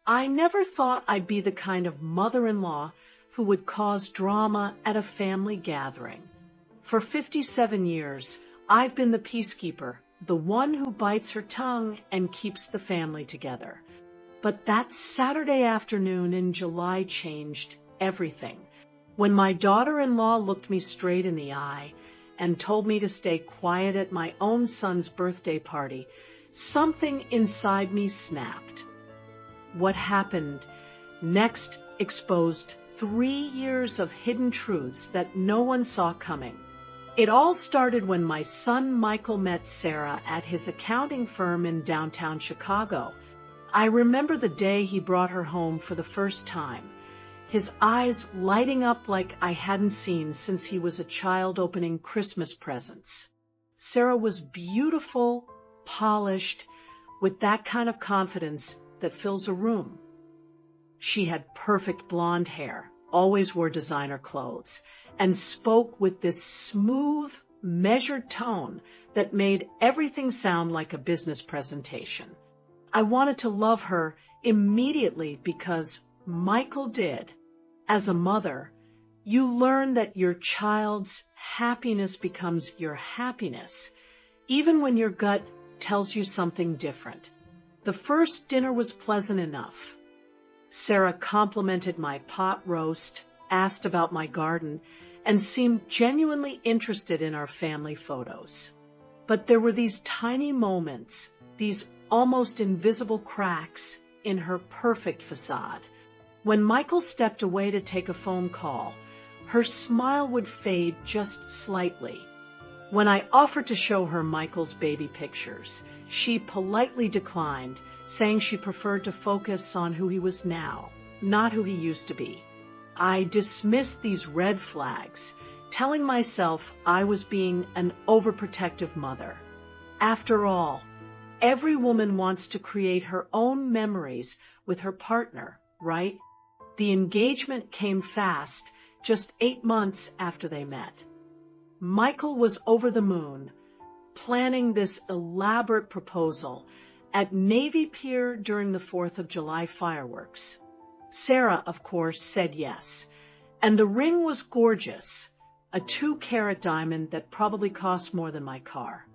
I never thought I'd be the kind of mother-in-law who would cause drama at a family gathering. For 57 years, I've been the peacekeeper, the one who bites her tongue and keeps the family together. But that Saturday afternoon in July changed everything. When my daughter-in-law looked me straight in the eye and told me to stay quiet at my own son's birthday party, something inside me snapped. What happened next exposed 3 years of hidden truths that no one saw coming. It all started when my son Michael met Sarah at his accounting firm in downtown Chicago. I remember the day he brought her home for the first time, his eyes lighting up like I hadn't seen since he was a child opening Christmas presents. Sarah was beautiful, polished, with that kind of confidence that fills a room. She had perfect blonde hair, always wore designer clothes, and spoke with this smooth, measured tone that made everything sound like a business presentation. I wanted to love her immediately because Michael did. As a mother, you learn that your child's happiness becomes your happiness, even when your gut tells you something different. The first dinner was pleasant enough. Sarah complimented my pot roast, asked about my garden, and seemed genuinely interested in our family photos. But there were these tiny moments, these almost invisible cracks in her perfect facade. When Michael stepped away to take a phone call, her smile would fade just slightly. When I offered to show her Michael's baby pictures, she politely declined, saying she preferred to focus on who he was now, not who he used to be. I dismissed these red flags, telling myself I was being an overprotective mother. After all, every woman wants to create her own memories with her partner, right? The engagement came fast, just 8 months after they met. Michael was over the moon, planning this elaborate proposal at Navy Pier during the 4th of July fireworks. Sarah, of course, said yes, and the ring was gorgeous, a 2-carat diamond that probably cost more than my car.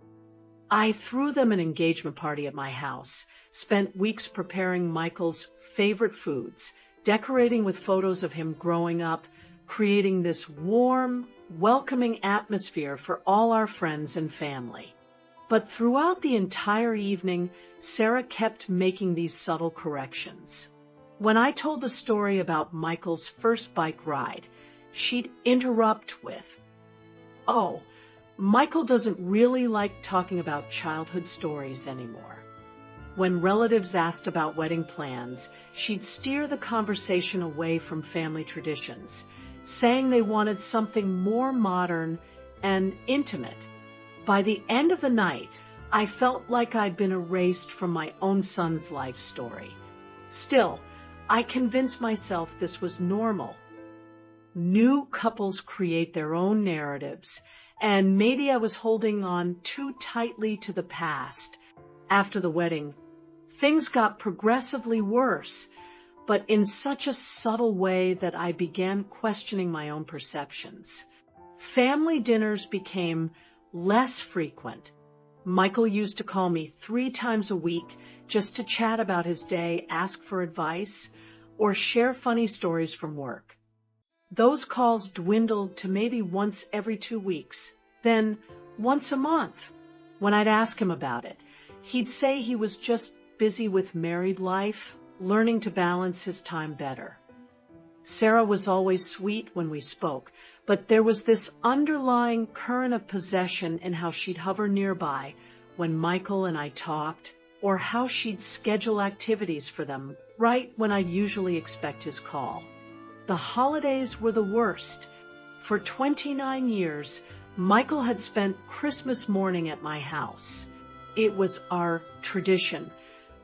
I threw them an engagement party at my house, spent weeks preparing Michael's favorite foods, decorating with photos of him growing up, creating this warm, welcoming atmosphere for all our friends and family. But throughout the entire evening, Sarah kept making these subtle corrections. When I told the story about Michael's first bike ride, she'd interrupt with, "Oh, Michael doesn't really like talking about childhood stories anymore." When relatives asked about wedding plans, she'd steer the conversation away from family traditions, saying they wanted something more modern and intimate. By the end of the night, I felt like I'd been erased from my own son's life story. Still, I convinced myself this was normal. New couples create their own narratives, and maybe I was holding on too tightly to the past. After the wedding, things got progressively worse, but in such a subtle way that I began questioning my own perceptions. Family dinners became less frequent. Michael used to call me 3 times a week just to chat about his day, ask for advice, or share funny stories from work. Those calls dwindled to maybe once every 2 weeks, then once a month. When I'd ask him about it, he'd say he was just busy with married life, learning to balance his time better. Sarah was always sweet when we spoke, but there was this underlying current of possession in how she'd hover nearby when Michael and I talked, or how she'd schedule activities for them right when I'd usually expect his call. The holidays were the worst. For 29 years, Michael had spent Christmas morning at my house. It was our tradition,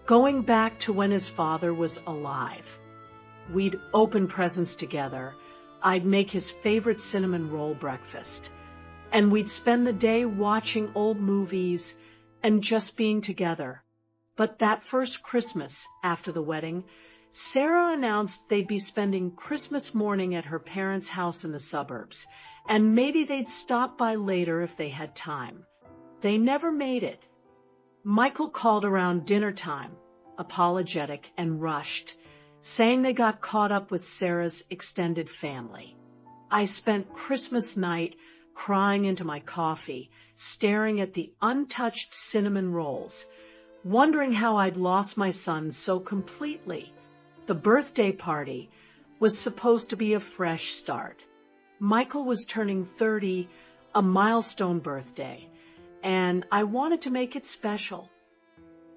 going back to when his father was alive. We'd open presents together. I'd make his favorite cinnamon roll breakfast. And we'd spend the day watching old movies and just being together. But that first Christmas after the wedding, Sarah announced they'd be spending Christmas morning at her parents' house in the suburbs, and maybe they'd stop by later if they had time. They never made it. Michael called around dinner time, apologetic and rushed, saying they got caught up with Sarah's extended family. I spent Christmas night crying into my coffee, staring at the untouched cinnamon rolls, wondering how I'd lost my son so completely. The birthday party was supposed to be a fresh start. Michael was turning 30, a milestone birthday, and I wanted to make it special.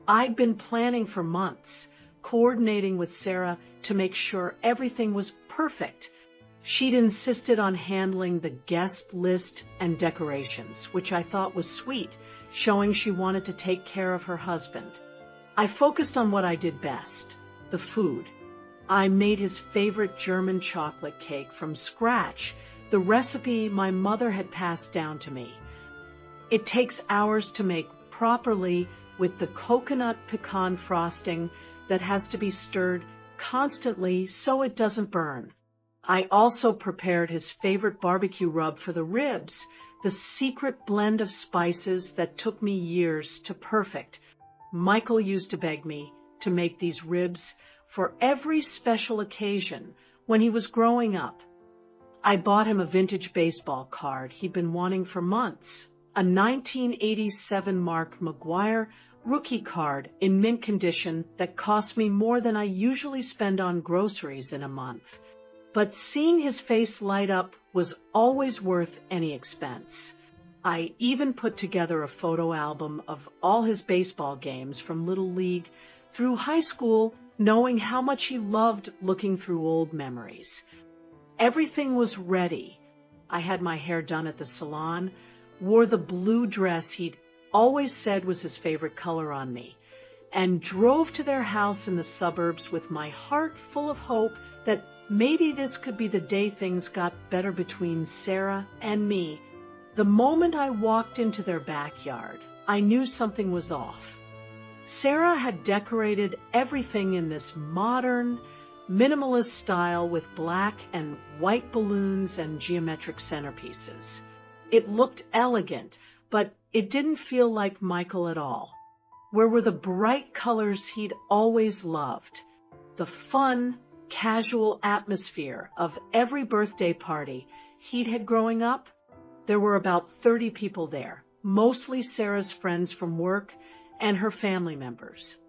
I'd been planning for months, coordinating with Sarah to make sure everything was perfect. She'd insisted on handling the guest list and decorations, which I thought was sweet, showing she wanted to take care of her husband. I focused on what I did best, the food. I made his favorite German chocolate cake from scratch, the recipe my mother had passed down to me. It takes hours to make properly with the coconut pecan frosting that has to be stirred constantly so it doesn't burn. I also prepared his favorite barbecue rub for the ribs, the secret blend of spices that took me years to perfect. Michael used to beg me to make these ribs for every special occasion when he was growing up. I bought him a vintage baseball card he'd been wanting for months, a 1987 Mark McGuire rookie card in mint condition that cost me more than I usually spend on groceries in a month. But seeing his face light up was always worth any expense. I even put together a photo album of all his baseball games from Little League through high school, knowing how much he loved looking through old memories. Everything was ready. I had my hair done at the salon, wore the blue dress he'd always said was his favorite color on me, and drove to their house in the suburbs with my heart full of hope that maybe this could be the day things got better between Sarah and me. The moment I walked into their backyard, I knew something was off. Sarah had decorated everything in this modern, minimalist style with black and white balloons and geometric centerpieces. It looked elegant, but it didn't feel like Michael at all. Where were the bright colors he'd always loved? The fun, casual atmosphere of every birthday party he'd had growing up? There were about 30 people there, mostly Sarah's friends from work and her family members.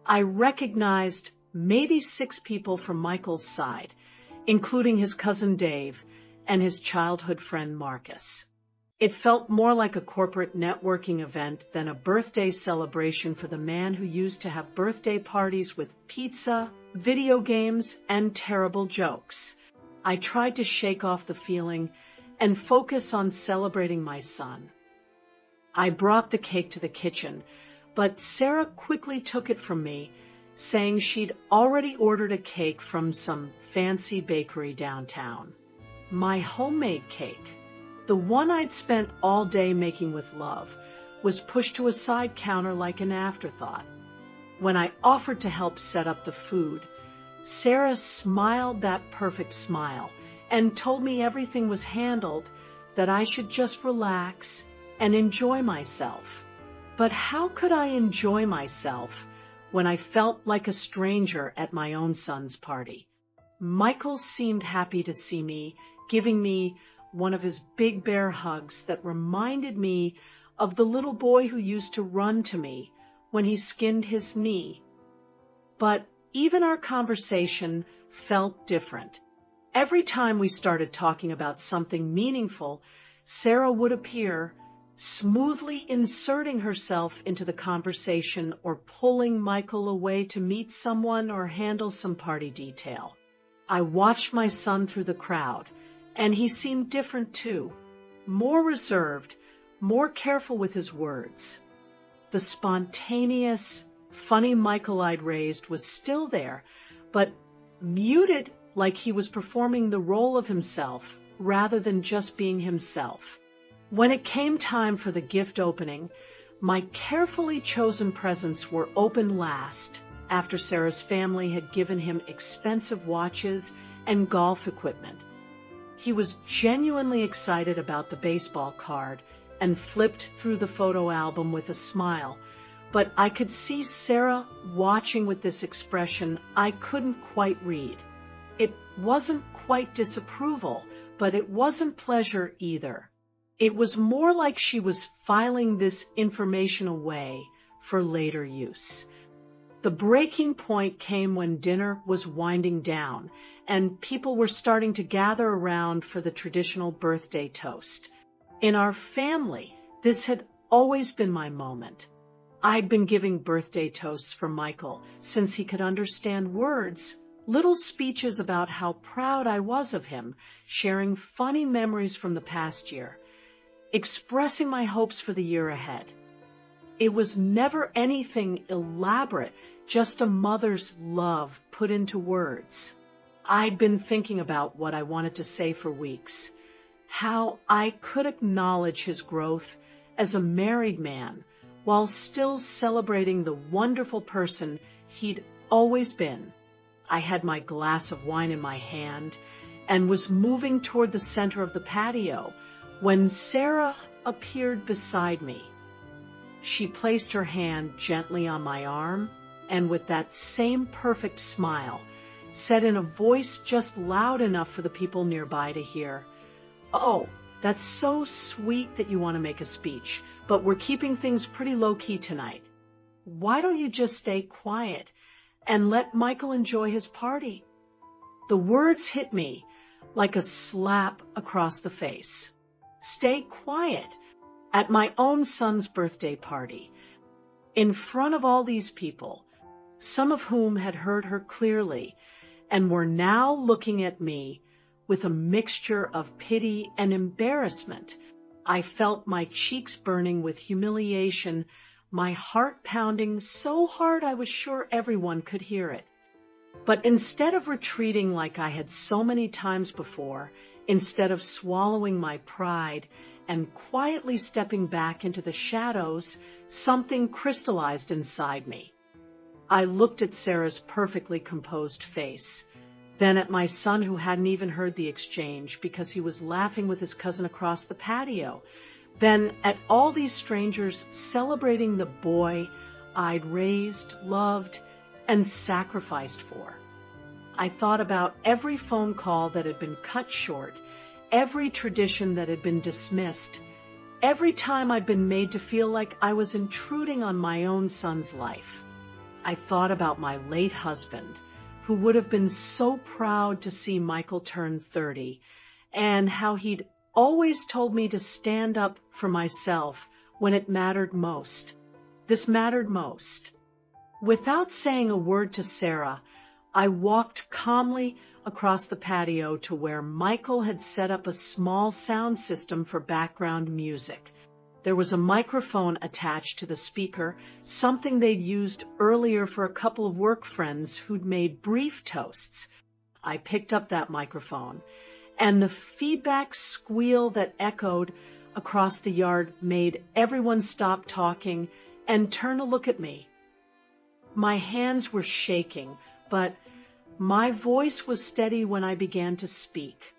I recognized maybe 6 people from Michael's side, including his cousin Dave and his childhood friend Marcus. It felt more like a corporate networking event than a birthday celebration for the man who used to have birthday parties with pizza, video games, and terrible jokes. I tried to shake off the feeling and focus on celebrating my son. I brought the cake to the kitchen, but Sarah quickly took it from me, saying she'd already ordered a cake from some fancy bakery downtown. My homemade cake, the one I'd spent all day making with love, was pushed to a side counter like an afterthought. When I offered to help set up the food, Sarah smiled that perfect smile and told me everything was handled, that I should just relax and enjoy myself. But how could I enjoy myself when I felt like a stranger at my own son's party? Michael seemed happy to see me, giving me one of his big bear hugs that reminded me of the little boy who used to run to me when he skinned his knee. But even our conversation felt different. Every time we started talking about something meaningful, Sarah would appear, smoothly inserting herself into the conversation or pulling Michael away to meet someone or handle some party detail. I watched my son through the crowd, and he seemed different too, more reserved, more careful with his words. The spontaneous, funny Michael I'd raised was still there, but muted, like he was performing the role of himself rather than just being himself. When it came time for the gift opening, my carefully chosen presents were opened last, after Sarah's family had given him expensive watches and golf equipment. He was genuinely excited about the baseball card and flipped through the photo album with a smile, but I could see Sarah watching with this expression I couldn't quite read. It wasn't quite disapproval, but it wasn't pleasure either. It was more like she was filing this information away for later use. The breaking point came when dinner was winding down and people were starting to gather around for the traditional birthday toast. In our family, this had always been my moment. I'd been giving birthday toasts for Michael since he could understand words, little speeches about how proud I was of him, sharing funny memories from the past year, expressing my hopes for the year ahead. It was never anything elaborate, just a mother's love put into words. I'd been thinking about what I wanted to say for weeks, how I could acknowledge his growth as a married man while still celebrating the wonderful person he'd always been. I had my glass of wine in my hand and was moving toward the center of the patio when Sarah appeared beside me. She placed her hand gently on my arm and with that same perfect smile, said in a voice just loud enough for the people nearby to hear, "Oh, that's so sweet that you want to make a speech, but we're keeping things pretty low-key tonight. Why don't you just stay quiet and let Michael enjoy his party?" The words hit me like a slap across the face. Stay quiet at my own son's birthday party, in front of all these people, some of whom had heard her clearly and were now looking at me with a mixture of pity and embarrassment. I felt my cheeks burning with humiliation, my heart pounding so hard I was sure everyone could hear it. But instead of retreating like I had so many times before, instead of swallowing my pride and quietly stepping back into the shadows, something crystallized inside me. I looked at Sarah's perfectly composed face, then at my son who hadn't even heard the exchange because he was laughing with his cousin across the patio, then at all these strangers celebrating the boy I'd raised, loved, and sacrificed for. I thought about every phone call that had been cut short, every tradition that had been dismissed, every time I'd been made to feel like I was intruding on my own son's life. I thought about my late husband, who would have been so proud to see Michael turn 30, and how he'd always told me to stand up for myself when it mattered most. This mattered most. Without saying a word to Sarah, I walked calmly across the patio to where Michael had set up a small sound system for background music. There was a microphone attached to the speaker, something they'd used earlier for a couple of work friends who'd made brief toasts. I picked up that microphone, and the feedback squeal that echoed across the yard made everyone stop talking and turn to look at me. My hands were shaking, but my voice was steady when I began to speak.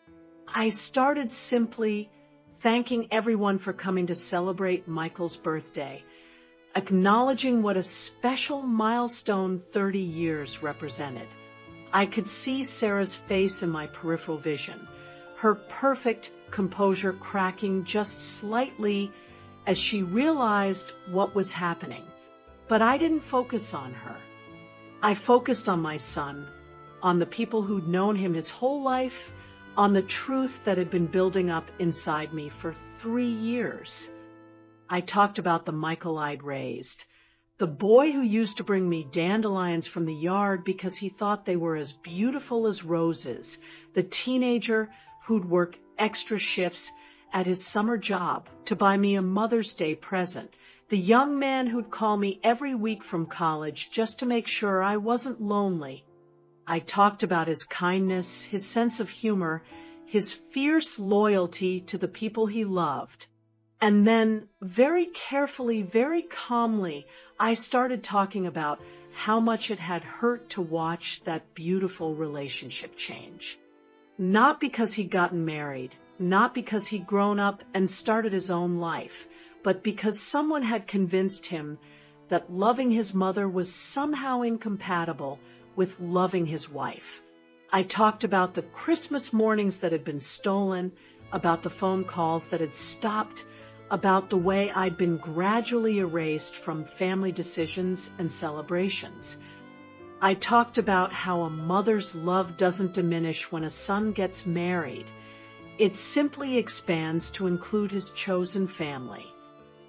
I started simply thanking everyone for coming to celebrate Michael's birthday, acknowledging what a special milestone 30 years represented. I could see Sarah's face in my peripheral vision, her perfect composure cracking just slightly as she realized what was happening. But I didn't focus on her. I focused on my son, on the people who'd known him his whole life, on the truth that had been building up inside me for 3 years. I talked about the Michael I'd raised, the boy who used to bring me dandelions from the yard because he thought they were as beautiful as roses, the teenager who'd work extra shifts at his summer job to buy me a Mother's Day present, the young man who'd call me every week from college just to make sure I wasn't lonely. I talked about his kindness, his sense of humor, his fierce loyalty to the people he loved. And then, very carefully, very calmly, I started talking about how much it had hurt to watch that beautiful relationship change. Not because he'd gotten married, not because he'd grown up and started his own life, but because someone had convinced him that loving his mother was somehow incompatible with loving his wife. I talked about the Christmas mornings that had been stolen, about the phone calls that had stopped, about the way I'd been gradually erased from family decisions and celebrations. I talked about how a mother's love doesn't diminish when a son gets married. It simply expands to include his chosen family.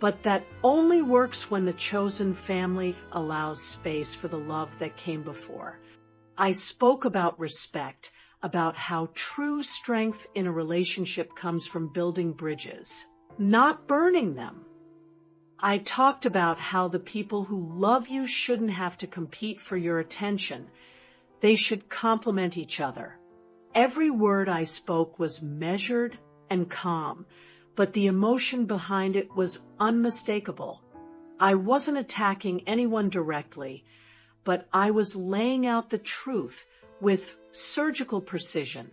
But that only works when the chosen family allows space for the love that came before. I spoke about respect, about how true strength in a relationship comes from building bridges, not burning them. I talked about how the people who love you shouldn't have to compete for your attention. They should complement each other. Every word I spoke was measured and calm, but the emotion behind it was unmistakable. I wasn't attacking anyone directly, but I was laying out the truth with surgical precision.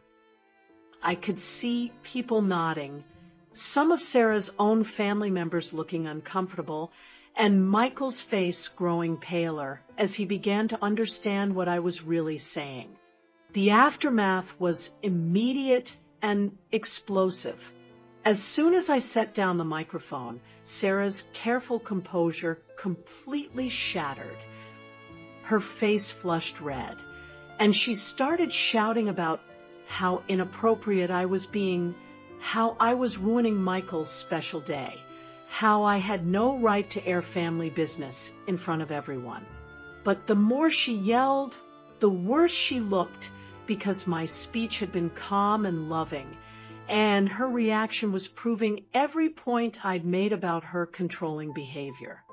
I could see people nodding, some of Sarah's own family members looking uncomfortable, and Michael's face growing paler as he began to understand what I was really saying. The aftermath was immediate and explosive. As soon as I set down the microphone, Sarah's careful composure completely shattered. Her face flushed red, and she started shouting about how inappropriate I was being, how I was ruining Michael's special day, how I had no right to air family business in front of everyone. But the more she yelled, the worse she looked, because my speech had been calm and loving, and her reaction was proving every point I'd made about her controlling behavior.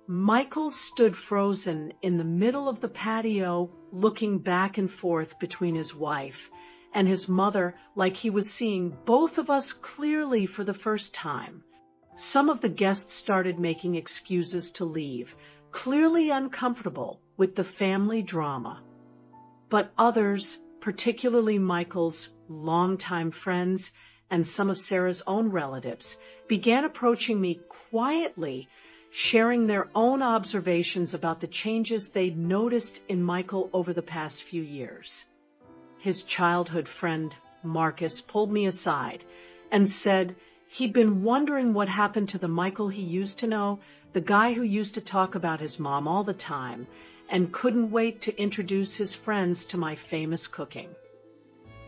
Michael stood frozen in the middle of the patio, looking back and forth between his wife and his mother like he was seeing both of us clearly for the first time. Some of the guests started making excuses to leave, clearly uncomfortable with the family drama. But others, particularly Michael's longtime friends and some of Sarah's own relatives, began approaching me quietly, sharing their own observations about the changes they'd noticed in Michael over the past few years. His childhood friend, Marcus, pulled me aside and said he'd been wondering what happened to the Michael he used to know, the guy who used to talk about his mom all the time, and couldn't wait to introduce his friends to my famous cooking.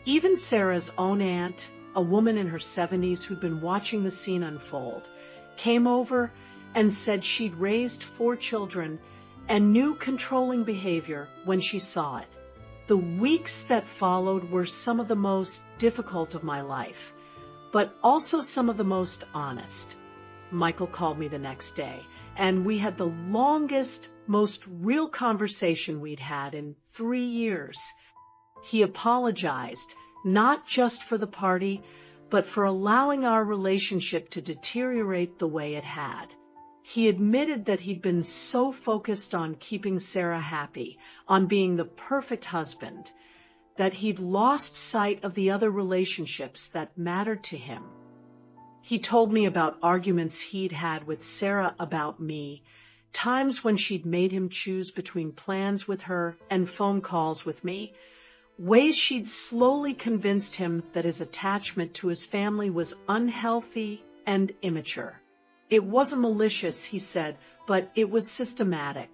Even Sarah's own aunt, a woman in her 70s who'd been watching the scene unfold, came over and said she'd raised 4 children and knew controlling behavior when she saw it. The weeks that followed were some of the most difficult of my life, but also some of the most honest. Michael called me the next day, and we had the longest, most real conversation we'd had in 3 years. He apologized, not just for the party, but for allowing our relationship to deteriorate the way it had. He admitted that he'd been so focused on keeping Sarah happy, on being the perfect husband, that he'd lost sight of the other relationships that mattered to him. He told me about arguments he'd had with Sarah about me, times when she'd made him choose between plans with her and phone calls with me, ways she'd slowly convinced him that his attachment to his family was unhealthy and immature. It wasn't malicious, he said, but it was systematic.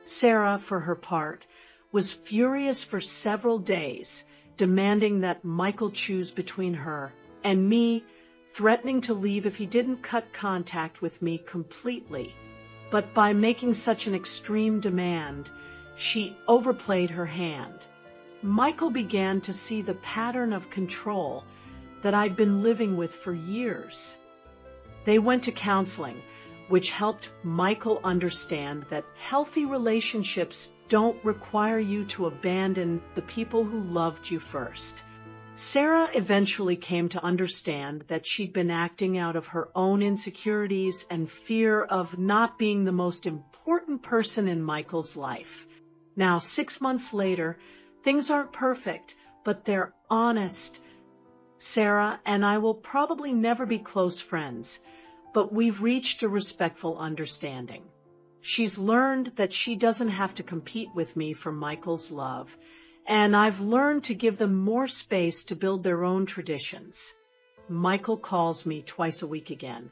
Sarah, for her part, was furious for several days, demanding that Michael choose between her and me, threatening to leave if he didn't cut contact with me completely. But by making such an extreme demand, she overplayed her hand. Michael began to see the pattern of control that I'd been living with for years. They went to counseling, which helped Michael understand that healthy relationships don't require you to abandon the people who loved you first. Sarah eventually came to understand that she'd been acting out of her own insecurities and fear of not being the most important important person in Michael's life. Now, 6 months later, things aren't perfect, but they're honest. Sarah and I will probably never be close friends, but we've reached a respectful understanding. She's learned that she doesn't have to compete with me for Michael's love, and I've learned to give them more space to build their own traditions. Michael calls me twice a week again,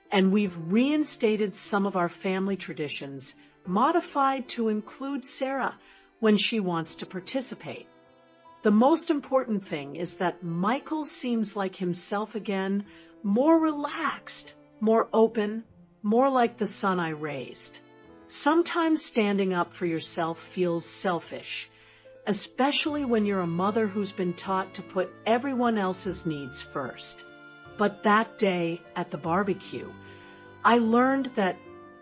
and we've reinstated some of our family traditions, modified to include Sarah when she wants to participate. The most important thing is that Michael seems like himself again, more relaxed, more open, more like the son I raised. Sometimes standing up for yourself feels selfish, especially when you're a mother who's been taught to put everyone else's needs first. But that day at the barbecue, I learned that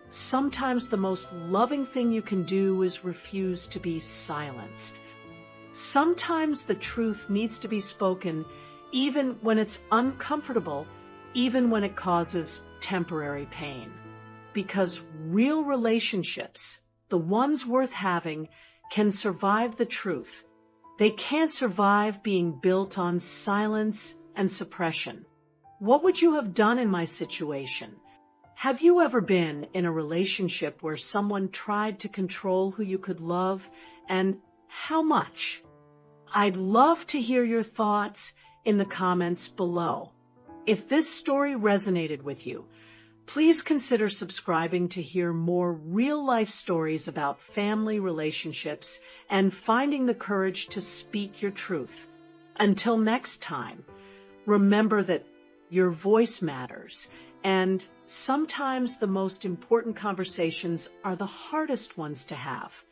sometimes the most loving thing you can do is refuse to be silenced. Sometimes the truth needs to be spoken, even when it's uncomfortable, even when it causes temporary pain. Because real relationships, the ones worth having, can survive the truth. They can't survive being built on silence and suppression. What would you have done in my situation? Have you ever been in a relationship where someone tried to control who you could love, and how much? I'd love to hear your thoughts in the comments below. If this story resonated with you, please consider subscribing to hear more real-life stories about family relationships and finding the courage to speak your truth. Until next time, remember that your voice matters, and sometimes the most important conversations are the hardest ones to have.